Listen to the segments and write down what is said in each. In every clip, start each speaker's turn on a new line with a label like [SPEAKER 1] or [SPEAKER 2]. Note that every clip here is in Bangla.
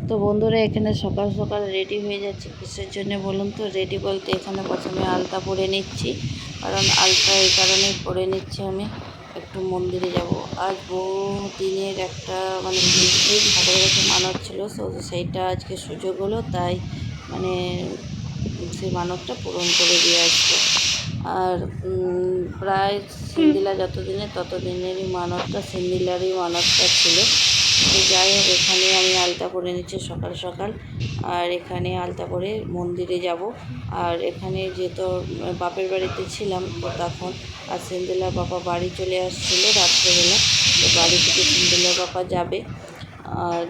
[SPEAKER 1] তো বন্ধুরা এখানে সকাল সকাল রেডি হয়ে যাচ্ছে, কিসের জন্য বলুন তো? রেডি বলতে এখানে প্রথমে আলতা পরে নিচ্ছি, কারণ আলতা এই কারণেই পরে নিচ্ছি আমি, একটু মন্দিরে যাব। আজ বহু দিনের একটা মানে ঠাকুরের কাছে মানত ছিল, তো সেইটা আজকে সুযোগ হলো, তাই মানে সেই মানতটা পূরণ করে দিয়ে আসবো। আর প্রায় সিন্দিলা যতদিনে ততদিনেরই মানতটা, সিন্দিলারই মানতটা ছিল। তো যাই হোক, এখানে আমি আলতা পরে নিচ্ছি সকাল সকাল, আর এখানে আলতা পরে মন্দিরে যাব। আর এখানে যেহেতু বাপের বাড়িতে ছিলাম তো তখন, আর সিন্দিলার বাবা বাড়ি চলে আসছিলো রাত্রেবেলা, তো বাড়ি থেকে সিন্দিলার বাবা যাবে, আর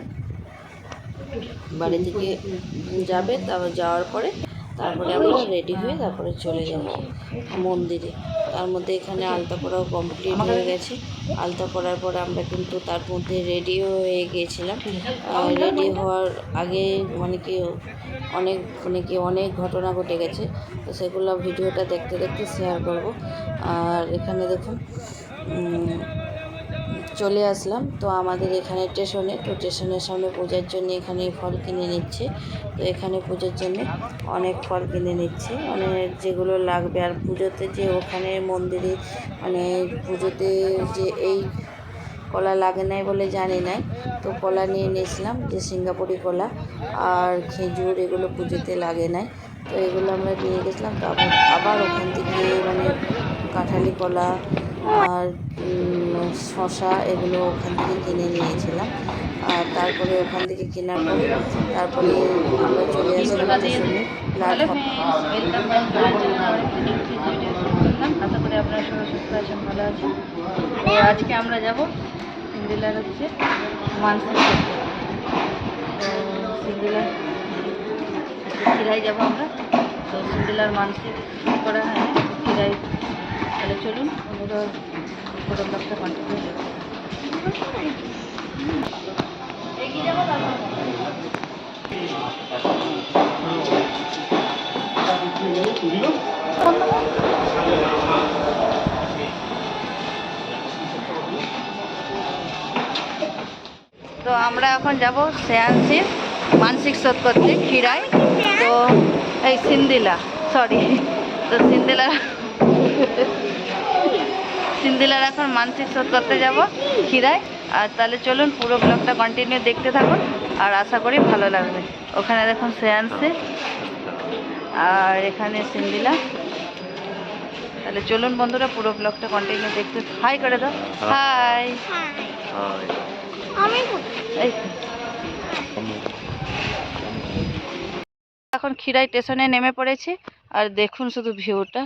[SPEAKER 1] বাড়ি থেকে যাবে, তারপর যাওয়ার পরে তারপরে আমরা রেডি হয়ে তারপরে চলে যাব মন্দিরে। তার মধ্যে এখানে আলতা পরাও কমপ্লিট হয়ে গেছে। আলতা পরার পরে আমরা কিন্তু তার মধ্যে রেডিও হয়ে গিয়েছিলাম। রেডি হওয়ার আগে অনেক ঘটনা ঘটে গেছে, তো সেগুলো ভিডিওটা দেখতে দেখতে শেয়ার করব। আর এখানে দেখুন চলে আসলাম তো আমাদের এখানে স্টেশনে, তো স্টেশনের সামনে পূজার জন্য এখানে ফল কিনে নিচ্ছে। তো এখানে পুজোর জন্য অনেক ফল কিনে নিচ্ছে, মানে যেগুলো লাগবে। আর পুজোতে যে ওখানে মন্দিরে মানে পুজোতে যে এই কলা লাগে নাই বলে জানি নাই, তো কলা নিয়ে নিয়েছিলাম, যে সিঙ্গাপুরি কলা আর খেজুর, এগুলো পুজোতে লাগে নাই, তো এগুলো আমরা নিয়ে গেছিলাম। তো আবার ওখান থেকে মানে কাঁঠালি কলা আর শশা, এগুলো ওখান থেকে কিনে নিয়েছিলাম। আর তারপরে ওখান থেকে কেনার পরে তারপরে আমরা চলে আসলাম স্টেশনে প্ল্যাটফর্ম।
[SPEAKER 2] আশা করি আপনারা সবাই সুস্থ আছেন, ভালো আছেন। তো আজকে আমরা যাব সিন্দিলার হচ্ছে মানসিক করতে, তো সিন্দিলার খিরাই যাব আমরা। তো সিন্দিলার মানসিক করা হয় খিরাই। তাহলে চলুন পুরো ব্লগটা কন্টিনিউ দেখুন। এগিয়ে যাবো তো আমরা এখন যাব শ্রেয়াংশীর মানসিক শোধ করতে খিরাই। তো এই সিন্দিলা তো সিন্দিলার এখন মানসিক শোধ করতে যাব খিরাই। আর তাহলে চলুন পুরো ব্লগটা কন্টিনিউ দেখতে থাকুন, আর আশা করি ভালো লাগবে। ওখানে দেখুন শ্রেয়াংশী আর এখানে সিন্দিলা। তাহলে চলুন বন্ধুরা পুরো ব্লগটা কন্টিনিউ দেখতে। হাই করে দাও, হাই। এখন খিরাই স্টেশনে নেমে পড়েছি, আর দেখুন শুধু ভিউটা।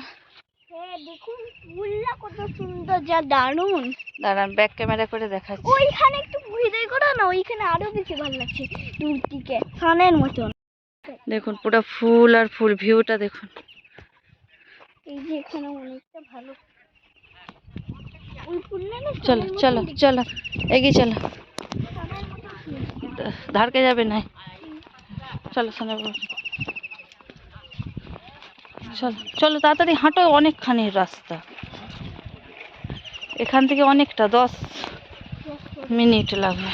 [SPEAKER 3] দেখুন ফুলটা কত সুন্দর, যা দারুণ।
[SPEAKER 2] দাঁড়ান ব্যাক ক্যামেরা করে দেখাচ্ছি।
[SPEAKER 3] ওইখানে একটু ঘুরে করো না, ওইখানে আরো বেশি ভালো লাগছে দূর থেকে সানের মতন।
[SPEAKER 2] দেখুন পুরো ফুল আর ফুল, ভিউটা দেখুন।
[SPEAKER 3] এই যে এখানে অনেকটা ভালো। ওই ফুলটা না,
[SPEAKER 2] চলো চলো চলো এগিয়ে চলো, ধারকে যাবে না, চলো সোনা বাবু, চলো চলো তাড়াতাড়ি হাঁটো, অনেকখানি রাস্তা এখান থেকে, অনেকটা 10 মিনিট লাগবে।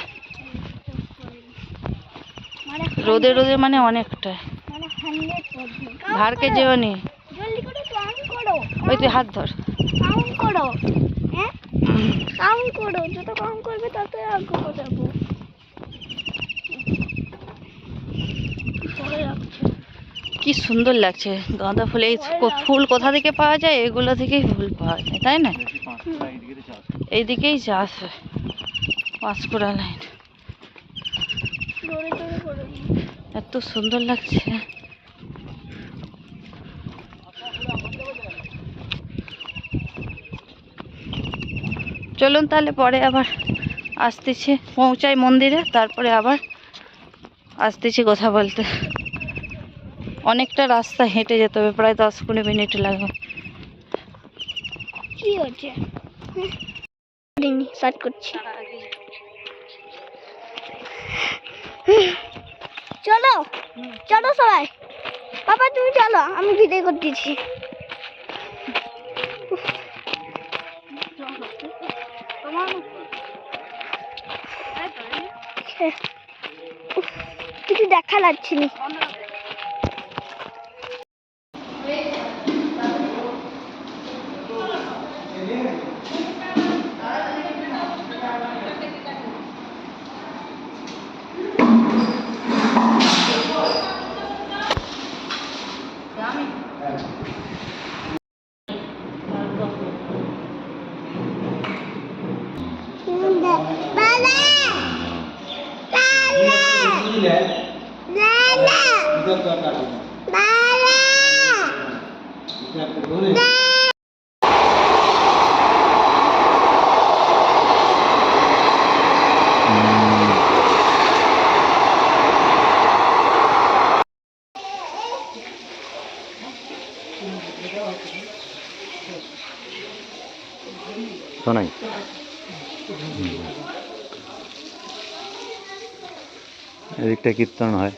[SPEAKER 2] রোদে রোদে মানে অনেকটা। ধারকে যেও নি, ওই তুই হাত ধর।
[SPEAKER 3] কাউন্ট করো, হ্যাঁ কাউন্ট করো, যত কাউন্ট করবে তত আগে যাবো।
[SPEAKER 2] কি সুন্দর লাগছে গাঁদা ফুল। এই ফুল কোথা থেকে পাওয়া যায়? এগুলো থেকেই ফুল পাওয়া যায়, তাই না? এইদিকেই চাষ হয়, পাঁশকুড়া লাইন। এত সুন্দর লাগছে। চলুন তাহলে পরে আবার আসতেছি, পৌঁছাই মন্দিরে, তারপরে আবার আসতেছি কথা বলতে। অনেকটা রাস্তা হেঁটে যেতে হবে, প্রায় 10-20 মিনিট লাগবে।
[SPEAKER 3] কি হচ্ছে স্টার্ট করছি। চলো চলো সবাই, বাবা তুমি চলো, আমি ভিডিও করতেছি। কিছু দেখা যাচ্ছে না।
[SPEAKER 4] শোনাই এদিকটা কীর্তন হয়।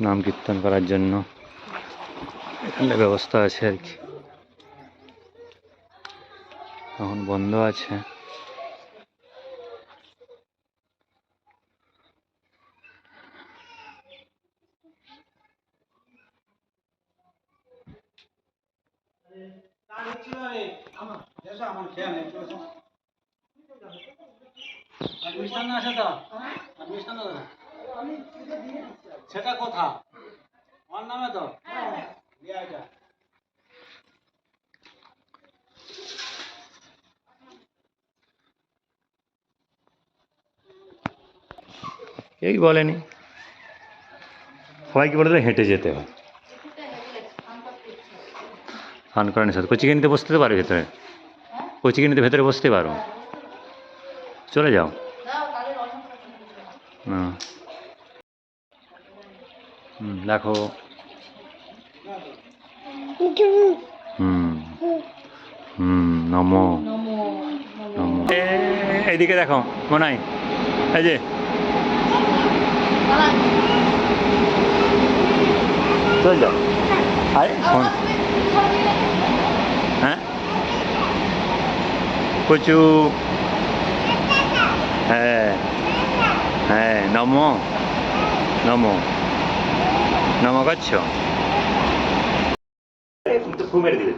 [SPEAKER 4] নাম কীর্তন করার জন্য এখানে ব্যবস্থা আছে আর কি। এখন বন্ধ আছে।
[SPEAKER 5] সেটা কথা আমার নামে তো
[SPEAKER 4] এই বলেনি, সবাইকে বলে হেঁটে যেতে হয়। ফান করার সাথে কোচিকেনিতে বসতে তো পারো, ভেতরে কোচিকেনিতে ভেতরে বসতে পারো, চলে যাও। দেখো নমো নমো। এইদিকে দেখো মনাই, এই যে চলে যাও। আরে শোন, হ্যাঁ কচু, হ্যাঁ হ্যাঁ নমো নমো নমো করছো, তুমি তো ফু মেরে দিলে।